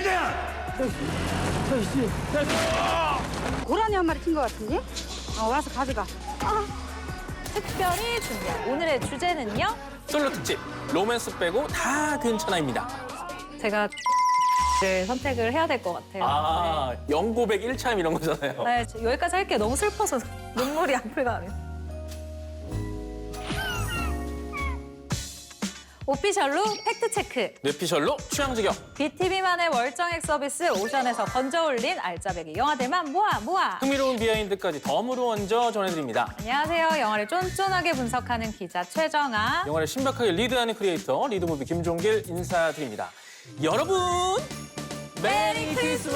찾아야 돼! 고라니 한 마리 튄 것 같은데? 와서 가져가. 특별히 준비한 오늘의 주제는요. 솔로 특집 로맨스 빼고 다 괜찮아입니다. 제가 를 선택을 해야 될 것 같아요. 아, 영고백 1차임 이런 거잖아요. 네, 여기까지 할게요. 너무 슬퍼서 눈물이 앞을 가요. 오피셜로 팩트체크. 뇌피셜로 취향저격. BTV만의 월정액 서비스 오션에서 건져올린 알짜배기 영화들만 모아. 흥미로운 비하인드까지 덤으로 얹어 전해드립니다. 안녕하세요. 영화를 쫀쫀하게 분석하는 기자 최정아. 영화를 신박하게 리드하는 크리에이터 리드무비 김종길 인사드립니다. 여러분 메리 크리스마스!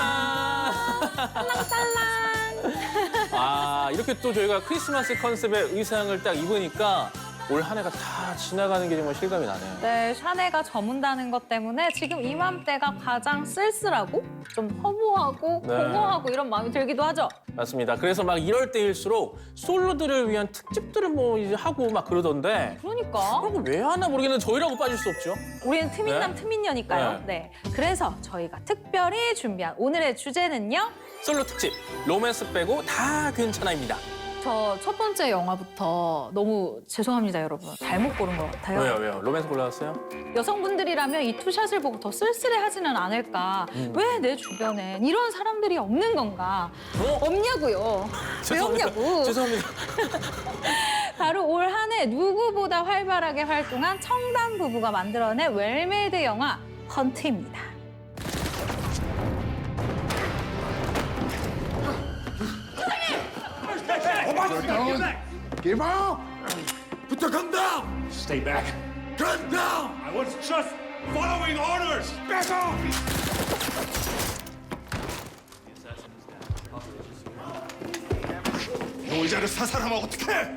아, 이렇게 또 저희가 크리스마스 컨셉의 의상을 딱 입으니까 올 한 해가 다 지나가는 게 정말 실감이 나네요. 네, 샤네가 저문다는 것 때문에 지금 이맘때가 가장 쓸쓸하고 좀 허무하고 네. 공허하고 이런 마음이 들기도 하죠. 맞습니다. 그래서 막 이럴 때일수록 솔로들을 위한 특집들을 뭐 이제 하고 막 그러던데 그러니까 그런 거 왜 하나 모르겠는데 저희라고 빠질 수 없죠. 우리는 트민남 네. 트민녀니까요. 네. 그래서 저희가 특별히 준비한 오늘의 주제는요. 솔로 특집 로맨스 빼고 다 괜찮아입니다. 저 첫 번째 영화부터 너무 죄송합니다, 여러분. 잘못 고른 것 같아요. 왜요? 로맨스 골라왔어요? 여성분들이라면 이 투샷을 보고 더 쓸쓸해하지는 않을까. 왜 내 주변엔 이런 사람들이 없는 건가. 없냐고요. 왜 없냐고. 죄송합니다. 바로 올 한 해 누구보다 활발하게 활동한 청담 부부가 만들어낸 웰메이드 영화 헌트입니다. Give up! Put the gun down! Stay back. Gun down! I was just following orders. Back off! 의자를 사살하면 어떡해?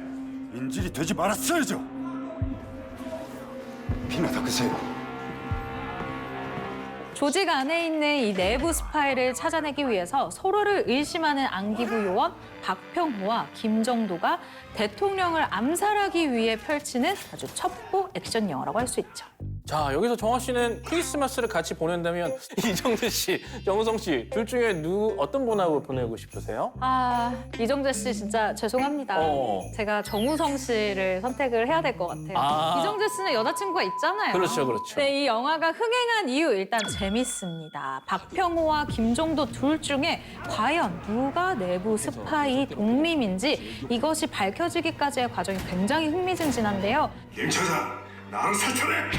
인질이 되지 말았어야죠. 피나 닦으세요. 조직 안에 있는 이 내부 스파이를 찾아내기 위해서 서로를 의심하는 안기부 요원 박평호와 김정도가 대통령을 암살하기 위해 펼치는 아주 첩보 액션 영화라고 할 수 있죠. 자, 여기서 정화 씨는 크리스마스를 같이 보낸다면 이정재 씨, 정우성 씨 둘 중에 어떤 분하고 보내고 싶으세요? 아, 이정재 씨 진짜 죄송합니다. 제가 정우성 씨를 선택을 해야 될 것 같아요. 아. 이정재 씨는 여자친구가 있잖아요. 그렇죠. 네, 이 영화가 흥행한 이유 일단 재밌습니다. 박평호와 김종도 둘 중에 과연 누가 내부 스파이 독림인지 이것이 밝혀지기까지의 과정이 굉장히 흥미진진한데요. 김 차장, 나랑 사찰해.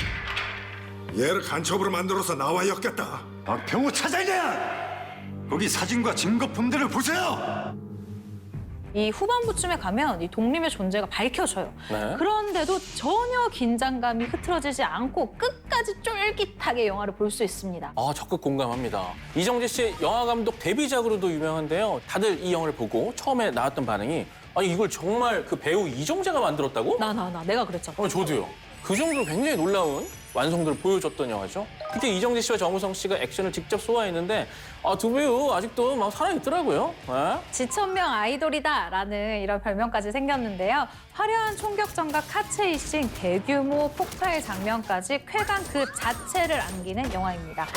얘를 간첩으로 만들어서 나와 엮겠다. 박평호 차장이야! 거기 사진과 증거품들을 보세요! 이 후반부쯤에 가면 이 독림의 존재가 밝혀져요. 네. 그런데도 전혀 긴장감이 흐트러지지 않고 끝까지 쫄깃하게 영화를 볼 수 있습니다. 아, 적극 공감합니다. 이정재 씨 영화 감독 데뷔작으로도 유명한데요. 다들 이 영화를 보고 처음에 나왔던 반응이 아니 이걸 정말 그 배우 이정재가 만들었다고? 내가 그랬잖아. 저도요. 그 정도로 굉장히 놀라운 완성도를 보여줬던 영화죠. 특히 이정재 씨와 정우성 씨가 액션을 직접 소화했는데 두 배우 아직도 막 살아있더라고요. 네? 지천명 아이돌이다라는 이런 별명까지 생겼는데요. 화려한 총격전과 카체이싱, 대규모 폭발 장면까지 쾌감 그 자체를 안기는 영화입니다.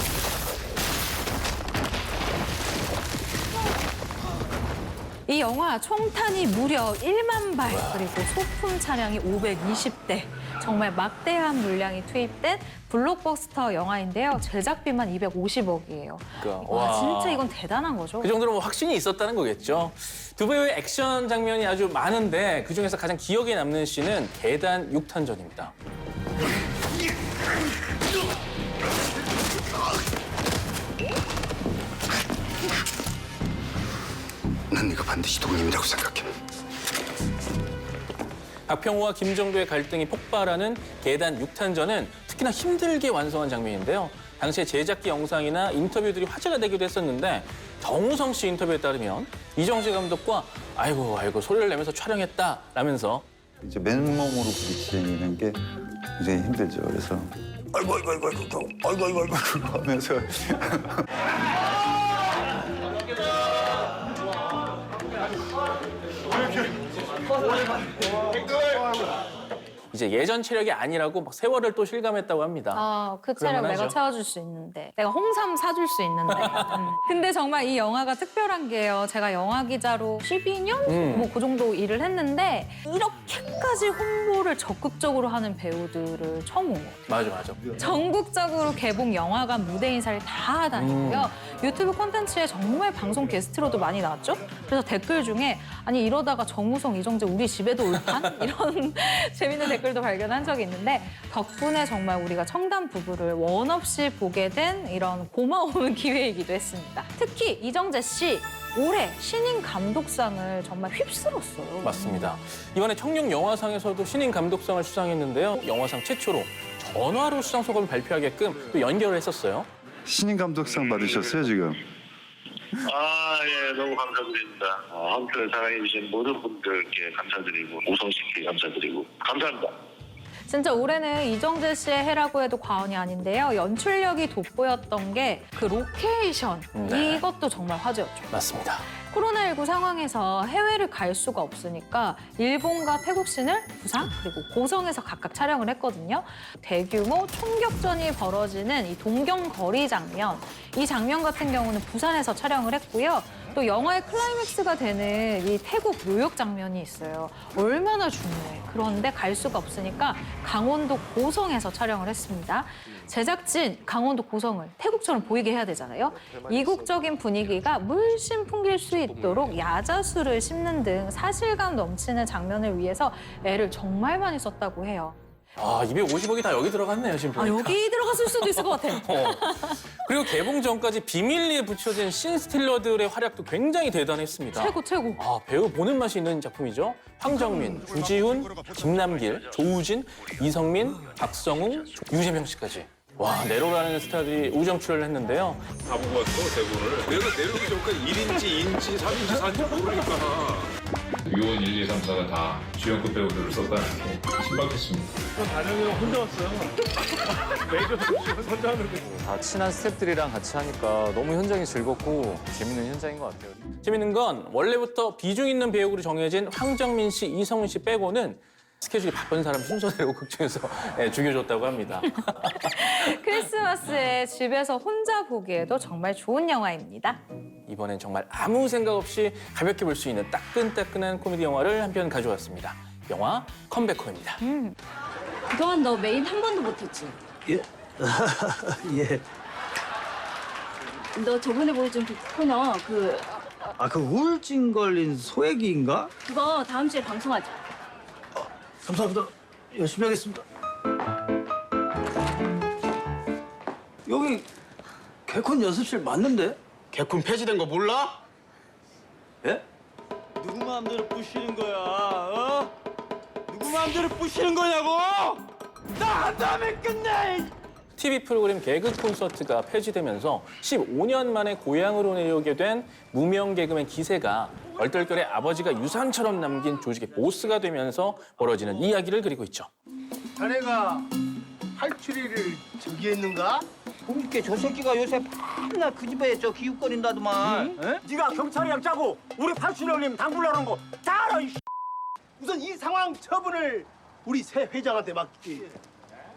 이 영화 총탄이 무려 1만 발, 그리고 소품 차량이 520대. 정말 막대한 물량이 투입된 블록버스터 영화인데요. 제작비만 250억이에요. 그러니까, 와, 와. 진짜 이건 대단한 거죠. 그 정도로 뭐 확신이 있었다는 거겠죠. 두 배우의 액션 장면이 아주 많은데 그중에서 가장 기억에 남는 씬은 계단 6탄전입니다. 난 네가 반드시 독림이라고 생각해. 박평호와 김정도의 갈등이 폭발하는 계단 6탄전은 특히나 힘들게 완성한 장면인데요. 당시에 제작기 영상이나 인터뷰들이 화제가 되기도 했었는데 정우성 씨 인터뷰에 따르면 이정재 감독과 아이고 소리를 내면서 촬영했다라면서 이제 맨몸으로 부딪히는 게 굉장히 힘들죠. 그래서 아이고 하면서 이제 예전 체력이 아니라고 막 세월을 또 실감했다고 합니다. 그 체력 그럴만 내가 하죠. 채워줄 수 있는데, 내가 홍삼 사줄 수 있는데. 근데 정말 이 영화가 특별한 게요. 제가 영화 기자로 12년? 뭐 그 정도 일을 했는데 이렇게까지 홍보를 적극적으로 하는 배우들을 처음 본 것 같아요. 맞아. 전국적으로 개봉 영화관 무대 인사를 다 다니고요. 유튜브 콘텐츠에 정말 방송 게스트로도 많이 나왔죠. 그래서 댓글 중에 아니 이러다가 정우성, 이정재 우리 집에도 올판? 이런 재밌는 댓글도 발견한 적이 있는데 덕분에 정말 우리가 청담 부부를 원 없이 보게 된 이런 고마운 기회이기도 했습니다. 특히 이정재 씨 올해 신인 감독상을 정말 휩쓸었어요. 맞습니다. 이번에 청룡 영화상에서도 신인 감독상을 수상했는데요. 영화상 최초로 전화로 수상 소감을 발표하게끔 또 연결을 했었어요. 신인 감독상 받으셨어요 지금? 예, 너무 감사드립니다. 한편을 사랑해주신 모든 분들께 감사드리고, 우성 씨께 감사드리고, 감사합니다. 진짜 올해는 이정재 씨의 해라고 해도 과언이 아닌데요. 연출력이 돋보였던 게 그 로케이션, 네. 이것도 정말 화제였죠. 맞습니다. 코로나19 상황에서 해외를 갈 수가 없으니까 일본과 태국 씬을 부산 그리고 고성에서 각각 촬영을 했거든요. 대규모 총격전이 벌어지는 이 동경거리 장면, 이 장면 같은 경우는 부산에서 촬영을 했고요. 또 영화의 클라이맥스가 되는 이 태국 묘역 장면이 있어요. 얼마나 중요해. 그런데 갈 수가 없으니까 강원도 고성에서 촬영을 했습니다. 제작진 강원도 고성을 태국처럼 보이게 해야 되잖아요. 이국적인 분위기가 물씬 풍길 수 있도록 야자수를 심는 등 사실감 넘치는 장면을 위해서 애를 정말 많이 썼다고 해요. 250억이 다 여기 들어갔네요, 지금 보니까. 여기 들어갔을 수도 있을 것 같아. 그리고 개봉 전까지 비밀리에 붙여진 씬스틸러들의 활약도 굉장히 대단했습니다. 최고. 배우 보는 맛이 있는 작품이죠. 황정민, 주지훈, 김남길, 조우진, 이성민, 박성웅, 유재명 씨까지. 와, 네로라는 스타들이 우정 출연을 했는데요. 다 보고 왔어, 대본을. 내가 내려오기 전까지 1인지, 2인지, 3인지, 4인지 모르니까. 요원 1, 2, 3, 4가 다 주연급 배우들을 썼다는 게 신박했습니다. 다 친한 스태프들이랑 같이 하니까 너무 현장이 즐겁고 재밌는 현장인 것 같아요. 재밌는 건 원래부터 비중 있는 배우로 정해진 황정민 씨, 이성훈 씨 빼고는 스케줄이 바쁜 사람 순서대로 극중에서 죽여줬다고 합니다. 크리스마스에 집에서 혼자 보기에도 정말 좋은 영화입니다. 이번엔 정말 아무 생각 없이 가볍게 볼 수 있는 따끈따끈한 코미디 영화를 한 편 가져왔습니다. 영화 컴백호입니다. 그동안 너 메인 한 번도 못했지? 예. 예. 너 저번에 보여준 그 코너 그 우울증 걸린 소애기인가? 그거 다음 주에 방송하자. 감사합니다. 열심히 하겠습니다. 여기 개콘 연습실 맞는데? 개콘 폐지된 거 몰라? 예? 누구 마음대로 부시는 거야? 어? 누구 마음대로 부시는 거냐고? 나 한 다음에 끝내! TV 프로그램 개그 콘서트가 폐지되면서 15년 만에 고향으로 내려오게 된 무명 개그맨 기세가 얼떨결에 아버지가 유산처럼 남긴 조직의 보스가 되면서 벌어지는 이야기를 그리고 있죠. 자네가 할추리를 저기 했는가? 보니까 저 새끼가 요새 맨날 그 집에 저 기웃거린다더만. 응? 네가 경찰이랑 짜고 우리 팔추리 올리면 당불나는 거 다 알아. 우선 이 상황 처분을 우리 새 회장한테 맡기지.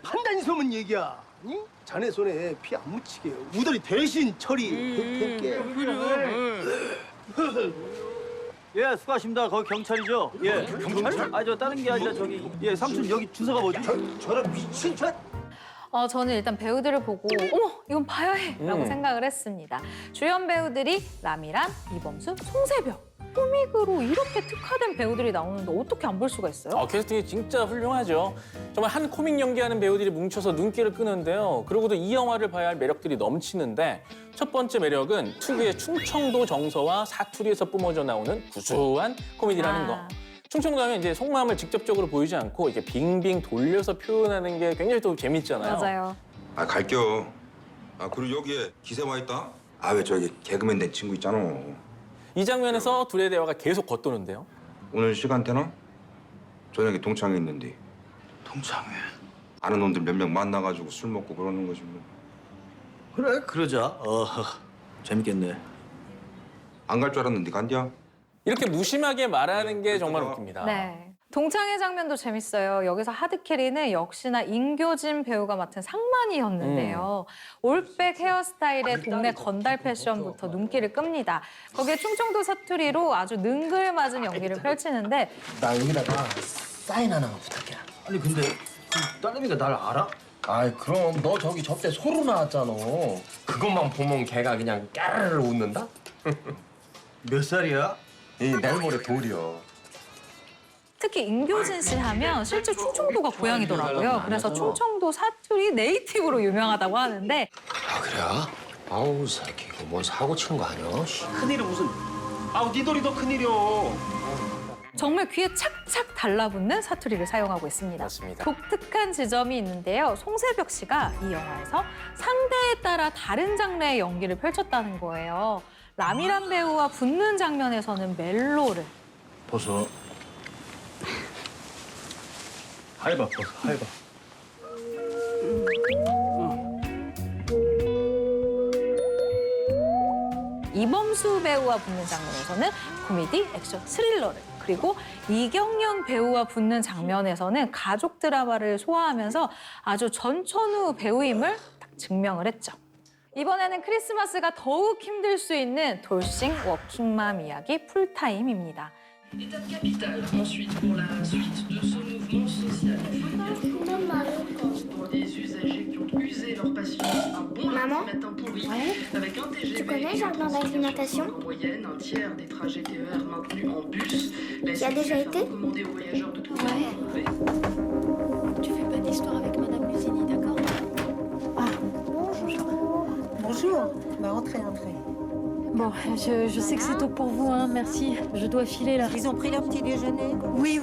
판단이 서면 얘기야. 응? 자네 손에 피 안 묻히게 우들이 대신 처리할게. 예, 수고하십니다. 거기 경찰이죠? 예. 경찰? 저 다른 게 아니라 저기 삼촌 여기 주소가 뭐지? 저런 미친 저. 저는 일단 배우들을 보고 어머 이건 봐야 해라고 생각을 했습니다. 주연 배우들이 라미란, 이범수, 송세벽. 코믹으로 이렇게 특화된 배우들이 나오는데 어떻게 안 볼 수가 있어요? 캐스팅이 진짜 훌륭하죠. 정말 한 코믹 연기하는 배우들이 뭉쳐서 눈길을 끄는데요. 그러고도 이 영화를 봐야 할 매력들이 넘치는데 첫 번째 매력은 특유의 충청도 정서와 사투리에서 뿜어져 나오는 구수한 코미디라는 거. 충청도 하면 이제 속마음을 직접적으로 보이지 않고 이렇게 빙빙 돌려서 표현하는 게 굉장히 또 재밌잖아요. 맞아요. 갈게요. 그리고 여기에 기세 와 있다. 왜 저기 개그맨 된 친구 있잖아. 이 장면에서 둘의 대화가 계속 겉도는데요. 오늘 시간 되나? 저녁에 동창회 있는데. 동창회. 아는 놈들 몇 명 만나가지고 술 먹고 그러는 거지 뭐. 그래, 그러자. 재밌겠네. 안 갈 줄 알았는데 간디야? 이렇게 무심하게 말하는 게 정말 웃깁니다. 네. 동창회 장면도 재밌어요. 여기서 하드캐리는 역시나 인교진 배우가 맡은 상만이었는데요. 올백 헤어스타일의 동네 건달 패션부터 눈길을 끕니다. 거기에 충청도 사투리로 아주 능글맞은 연기를 펼치는데 나 여기다가 사인 하나만 부탁해. 아니 근데 그 딸내미가 날 알아? 아이 그럼 너 저기 접대 소로 나왔잖아. 그것만 보면 걔가 그냥 까르르 웃는다? 몇 살이야? 이 내일 모레 돌이요. 특히 인교진 씨 하면 실제 충청도가 고향이더라고요. 그래서 충청도 사투리 네이티브로 유명하다고 하는데 아 그래? 아우 새끼 이거 뭐 사고 치는 거 아니야? 큰일은 무슨? 아우 네 돌이 더 큰일이요. 정말 귀에 착착 달라붙는 사투리를 사용하고 있습니다. 맞습니다. 독특한 지점이 있는데요. 송세벽 씨가 이 영화에서 상대에 따라 다른 장르의 연기를 펼쳤다는 거예요. 라미란 배우와 붙는 장면에서는 멜로를, 벗어. 하이바 벗어. 하이바. 이범수 배우와 붙는 장면에서는 코미디, 액션, 스릴러를, 그리고 이경영 배우와 붙는 장면에서는 가족 드라마를 소화하면서 아주 전천후 배우임을 딱 증명을 했죠. 이번에는 크리스마스가 더욱 힘들 수 있는 돌싱 워킹맘 이야기 풀타임입니다. Étape capitale ensuite pour la suite de ce mouvement social. Pour des usagers qui ont usé leur patience un bon lundi matin pourri avec un TGV. Tu connais Jardin d'alimentation? En moyenne, un tiers des trajets TER maintenus en bus. Tu as déjà été? Recommandé aux voyageurs de trouver. Tu fais pas d'histoire avec Madame Musini, d'accord? Ah, bonjour. Bonjour. Bah, entrez. Bon, je sais que c'est tôt pour vous, hein, merci. Je dois filer là. Ils ont pris leur petit déjeuner? Oui.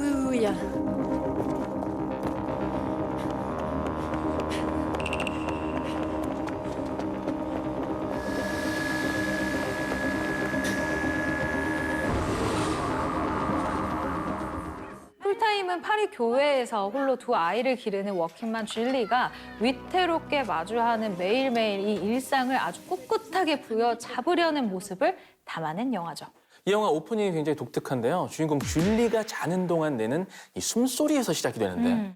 풀타임은 파리 교회에서 홀로 두 아이를 기르는 워킹맘 줄리가 위태롭게 마주하는 매일매일 이 일상을 아주 꿋꿋하게 부여잡으려는 모습을 담아낸 영화죠. 이 영화 오프닝이 굉장히 독특한데요. 주인공 줄리가 자는 동안 내는 이 숨소리에서 시작이 되는데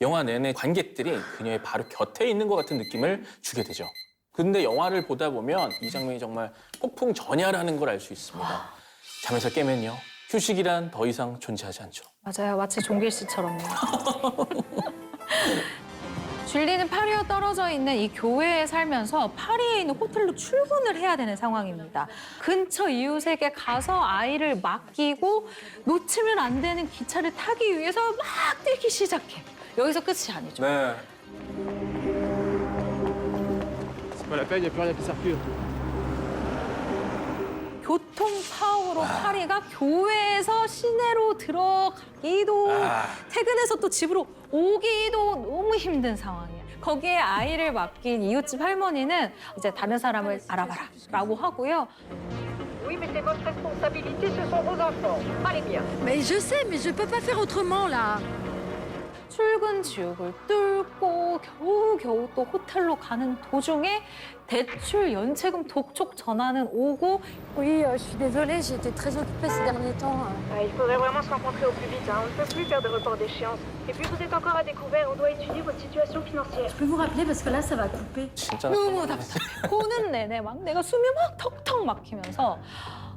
영화 내내 관객들이 그녀의 바로 곁에 있는 것 같은 느낌을 주게 되죠. 근데 영화를 보다 보면 이 장면이 정말 폭풍전야라는 걸 알 수 있습니다. 잠에서 깨면요. 휴식이란 더 이상 존재하지 않죠. 맞아요. 마치 종길 씨처럼요. 줄리는 파리와 떨어져 있는 이 교회에 살면서 파리에 있는 호텔로 출근을 해야 되는 상황입니다. 근처 이웃에게 가서 아이를 맡기고 놓치면 안 되는 기차를 타기 위해서 막 뛰기 시작해. 여기서 끝이 아니죠. 네. 교통 파워로 파리가 교회에서 시내로 들어가기도 퇴근해서 또 집으로 오기도 너무 힘든 상황이에요. 거기에 아이를 맡긴 이웃집 할머니는 이제 다른 사람을 알아봐라 라고 하고요. Oui, mais c'est votre responsabilité, ce sont vos enfants. Allez bien. Mais je sais, mais je peux pas faire autrement là. 출근 지옥을 뚫고 겨우겨우 또 호텔로 가는 도중에 대출 연체금 독촉 전화는 오고 Oui, je suis désolée, j'ai été très occupée ces derniers temps. Il faudrait vraiment se rencontrer au plus vite. On ne peut plus faire de report d'échéance. Et puis vous êtes encore à découvert. On doit étudier votre situation financière. Je peux vous rappeler parce que là, ça va couper. 진짜 너무 답답해. 보는 내내 막 내가 숨이 막 턱턱 막히면서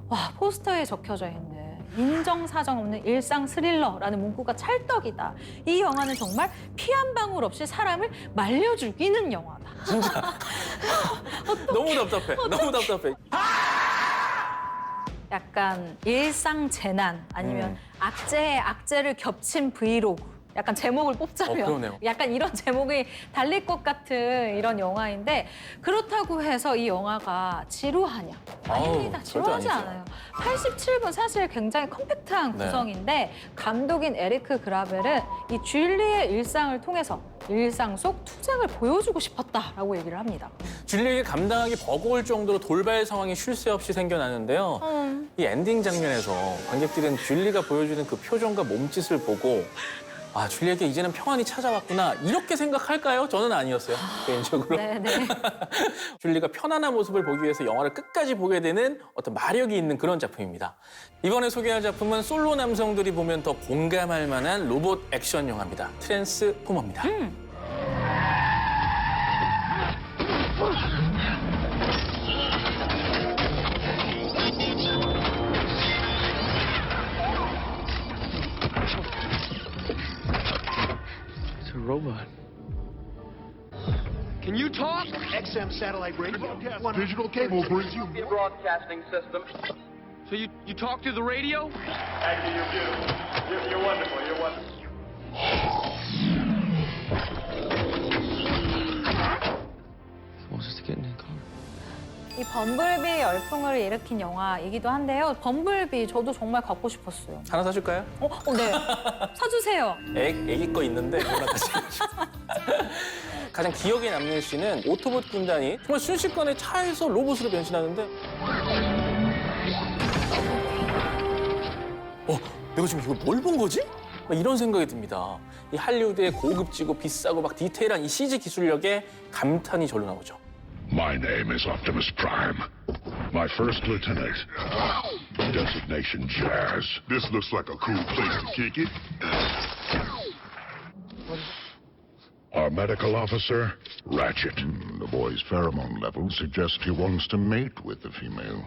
와, 포스터에 적혀져 있는 인정사정 없는 일상 스릴러라는 문구가 찰떡이다. 이 영화는 정말 피 한 방울 없이 사람을 말려 죽이는 영화다. 진짜. 너무 답답해. 너무 답답해. 약간 일상 재난 아니면 악재에 악재를 겹친 브이로그. 약간 제목을 뽑자면 그러네요. 약간 이런 제목이 달릴 것 같은 이런 영화인데 그렇다고 해서 이 영화가 지루하냐? 아닙니다. 지루하지 절대 아니죠. 않아요. 87분 사실 굉장히 컴팩트한 네. 구성인데 감독인 에리크 그라벨은 이 줄리의 일상을 통해서 일상 속 투쟁을 보여주고 싶었다라고 얘기를 합니다. 줄리에게 감당하기 버거울 정도로 돌발 상황이 쉴 새 없이 생겨나는데요. 이 엔딩 장면에서 관객들은 줄리가 보여주는 그 표정과 몸짓을 보고 아, 줄리에게 이제는 평안이 찾아왔구나. 이렇게 생각할까요? 저는 아니었어요, 개인적으로. 네네. 줄리가 편안한 모습을 보기 위해서 영화를 끝까지 보게 되는 어떤 마력이 있는 그런 작품입니다. 이번에 소개할 작품은 솔로 남성들이 보면 더 공감할 만한 로봇 액션 영화입니다. 트랜스포머입니다. Robot. Can you talk? XM satellite radio. Digital cable brings you broadcasting system. So you talk through the radio? Actually, you're beautiful. You're wonderful. You're wonderful. Supposed us to get in the car. 이 범블비 열풍을 일으킨 영화이기도 한데요. 범블비 저도 정말 갖고 싶었어요. 하나 사줄까요? 네. 사주세요. 애기 거 있는데 하나 사주고 가장 기억에 남는 씬은 오토봇 군단이 정말 순식간에 차에서 로봇으로 변신하는데 내가 지금 이걸 뭘 본 거지? 막 이런 생각이 듭니다. 이 할리우드의 고급지고 비싸고 막 디테일한 이 CG 기술력에 감탄이 절로 나오죠. My name is Optimus Prime. My first lieutenant. Designation Jazz. This looks like a cool place to kick it. Our medical officer, Ratchet. The boy's pheromone levels suggest he wants to mate with the female.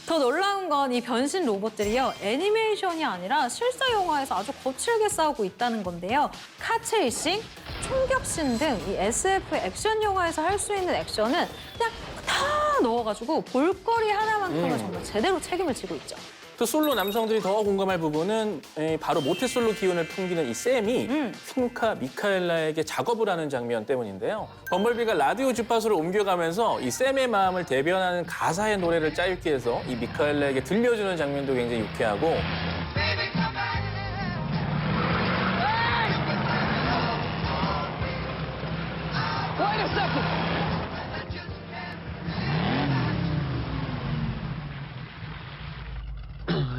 더 놀라운 건 이 변신 로봇들이요. 애니메이션이 아니라 실사 영화에서 아주 거칠게 싸우고 있다는 건데요. 카체이싱, 총격신 등 이 SF 액션 영화에서 할 수 있는 액션은 그냥 다 넣어가지고 볼거리 하나만큼은 정말 제대로 책임을 지고 있죠. 또 솔로 남성들이 더 공감할 부분은 바로 모태솔로 기운을 풍기는 이 샘이 핑카 미카엘라에게 작업을 하는 장면 때문인데요. 범벌비가 라디오 주파수를 옮겨가면서 이 샘의 마음을 대변하는 가사의 노래를 짜입기 위해서 이 미카엘라에게 들려주는 장면도 굉장히 유쾌하고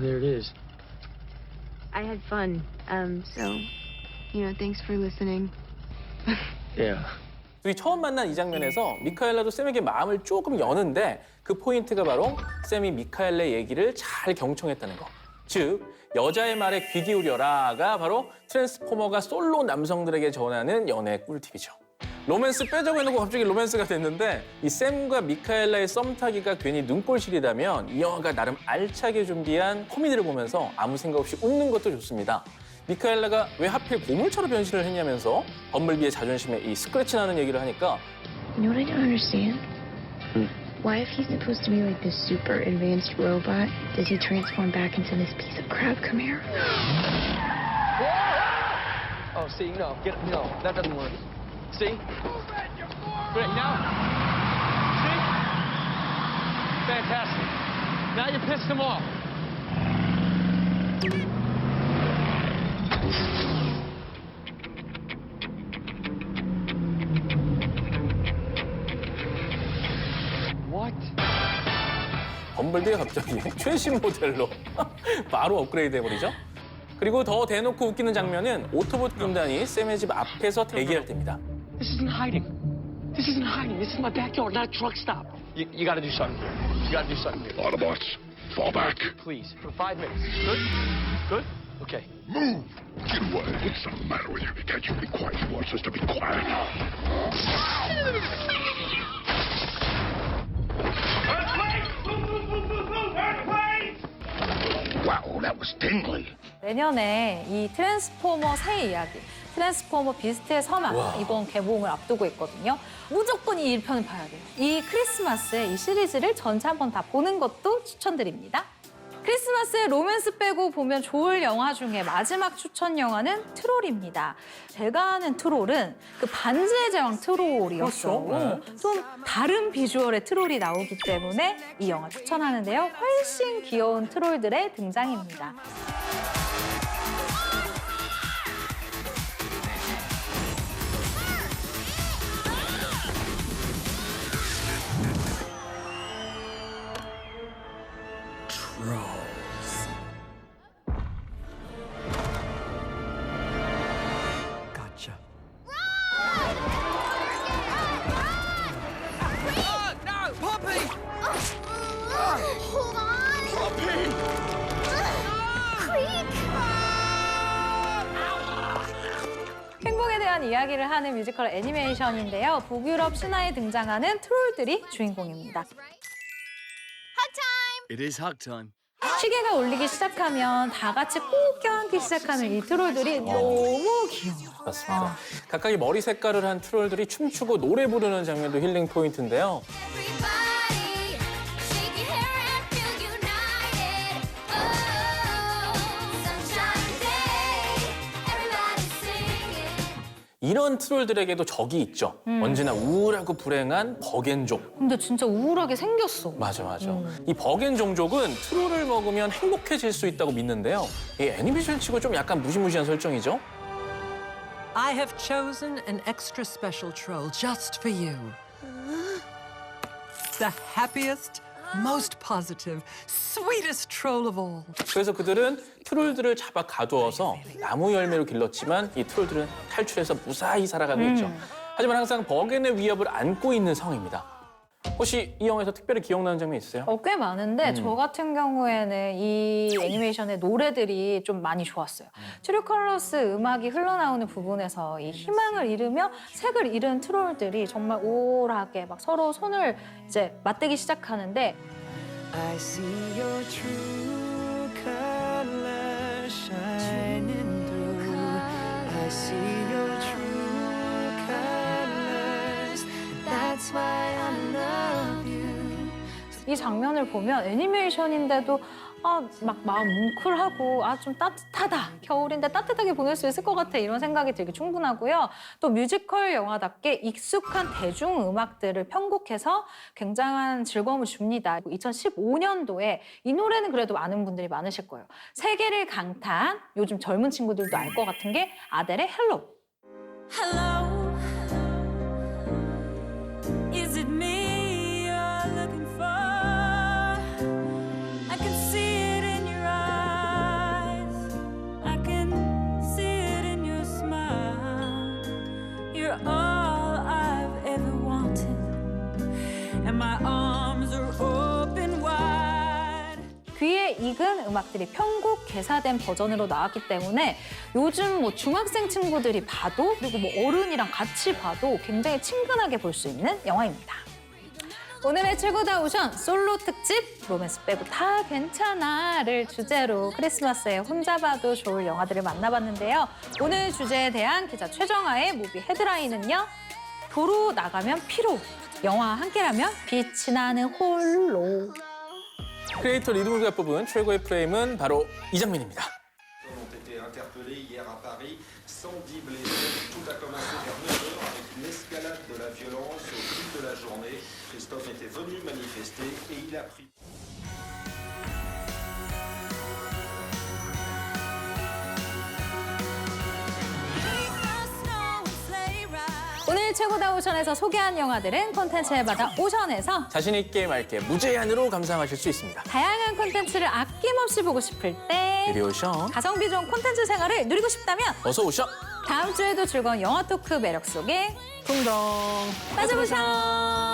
There it is. I had fun. So, thanks for listening. Yeah. 둘이 처음 만난 이 장면에서 미카엘라도 샘에게 마음을 조금 여는데 그 포인트가 바로 샘이 미카엘라의 얘기를 잘 경청했다는 거. 즉, 여자의 말에 귀 기울여라가 바로 트랜스포머가 솔로 남성들에게 전하는 연애 꿀팁이죠. 로맨스 빼자고 해놓고 갑자기 로맨스가 됐는데 이 샘과 미카엘라의 썸타기가 괜히 눈꼴실이라면 이 영화가 나름 알차게 준비한 코미디를 보면서 아무 생각 없이 웃는 것도 좋습니다. 미카엘라가 왜 하필 고물처럼 변신을 했냐면서 범블비의 자존심에 이 스크래치 나는 얘기를 하니까 You know what I don't understand? Why, if he's supposed to be like this super advanced robot, does he transform back into this piece of crap Chimera? Oh, see, no, that doesn't work. See? Great, now. See? Fantastic. Now you pissed them off. What? 범블비가 갑자기 최신 모델로 바로 업그레이드 해버리죠. 그리고 더 대놓고 웃기는 장면은 오토봇 군단이 샘의 집 앞에서 대기할 때입니다. This isn't hiding. This isn't hiding. This is my backyard, not a truck stop. You gotta do something here. You gotta do something here. Autobots, fall back. Please, for 5 minutes. Good? Good? Okay. Move! Get away. What's the matter with you? Can't you be quiet? You want us to be quiet? Wow, that was tingly. 내년에 이 트랜스포머 새 이야기, 트랜스포머 비스트의 서막 이번 개봉을 앞두고 있거든요. 무조건 이 1편을 봐야 돼요. 이 크리스마스에 이 시리즈를 전체 한번 다 보는 것도 추천드립니다. 크리스마스에 로맨스 빼고 보면 좋을 영화 중에 마지막 추천 영화는 트롤입니다. 제가 아는 트롤은 그 반지의 제왕 트롤이었어요. 그렇죠. 좀 다른 비주얼의 트롤이 나오기 때문에 이 영화 추천하는데요. 훨씬 귀여운 트롤들의 등장입니다. 관한 이야기를 하는 뮤지컬 애니메이션인데요. 북유럽 신화에 등장하는 트롤들이 주인공입니다. It is hug time. 시계가 울리기 시작하면 다 같이 꼭 껴안기 시작하는 이 트롤들이 너무 귀여워요. 맞습니다. 각각의 머리 색깔을 한 트롤들이 춤추고 노래 부르는 장면도 힐링 포인트인데요. 이런 트롤들에게도 적이 있죠. 언제나 우울하고 불행한 버겐족. 근데 진짜 우울하게 생겼어. 맞아. 이 버겐 종족은 트롤을 먹으면 행복해질 수 있다고 믿는데요. 이 애니메이션 치고 좀 약간 무시무시한 설정이죠. I have chosen an extra special troll just for you. The happiest, most positive, sweetest troll of all. 그래서 그들은 트롤들을 잡아 가두어서 나무 열매로 길렀지만 이 트롤들은 탈출해서 무사히 살아가고 있죠. 하지만 항상 버겐의 위협을 안고 있는 성입니다. 혹시 이 영화에서 특별히 기억나는 장면 있어요? 꽤 많은데 저 같은 경우에는 이 애니메이션의 노래들이 좀 많이 좋았어요. 트루 컬러스 음악이 흘러나오는 부분에서 이 희망을 잃으며 색을 잃은 트롤들이 정말 우울하게 막 서로 손을 이제 맞대기 시작하는데 I see your true colors shining through. I see your true colors. That's why I love you. 이 장면을 보면 애니메이션인데도 막 마음 뭉클하고 좀 따뜻하다. 겨울인데 따뜻하게 보낼 수 있을 것 같아. 이런 생각이 들기 충분하고요. 또 뮤지컬 영화답게 익숙한 대중음악들을 편곡해서 굉장한 즐거움을 줍니다. 2015년도에 이 노래는 그래도 아는 분들이 많으실 거예요. 세계를 강타한 요즘 젊은 친구들도 알 것 같은 게 아델의 헬로. Hello. Is it me you're looking for? I can see it in your eyes. I can see it in your smile. You're all I've ever wanted. And my arms are open wide. 귀에 익은 음악들이 편곡 개사된 버전으로 나왔기 때문에 요즘 중학생 친구들이 봐도 그리고 어른이랑 같이 봐도 굉장히 친근하게 볼 수 있는 영화입니다. 오늘의 최고다 오션 솔로 특집 로맨스 빼고 다 괜찮아를 주제로 크리스마스에 혼자 봐도 좋을 영화들을 만나봤는데요. 오늘 주제에 대한 기자 최정아의 무비 헤드라인은요. 도로 나가면 피로, 영화 함께라면 빛이 나는 홀로. 크리에이터 리드물가 뽑은 최고의 프레임은 바로 이 장면입니다. ont été interpellés hier à Paris. 110 blessés. Tout a commencé vers 9h avec une escalade de la violence au fil de la journée. Christophe était venu manifester et il a pris... 오늘 최고다 오션에서 소개한 영화들은 콘텐츠에 받아 오션에서 자신 있게 맑게 무제한으로 감상하실 수 있습니다. 다양한 콘텐츠를 아낌없이 보고 싶을 때 이리 오션. 가성비 좋은 콘텐츠 생활을 누리고 싶다면 어서 오션. 다음 주에도 즐거운 영화 토크 매력 속에 풍덩 빠져보션.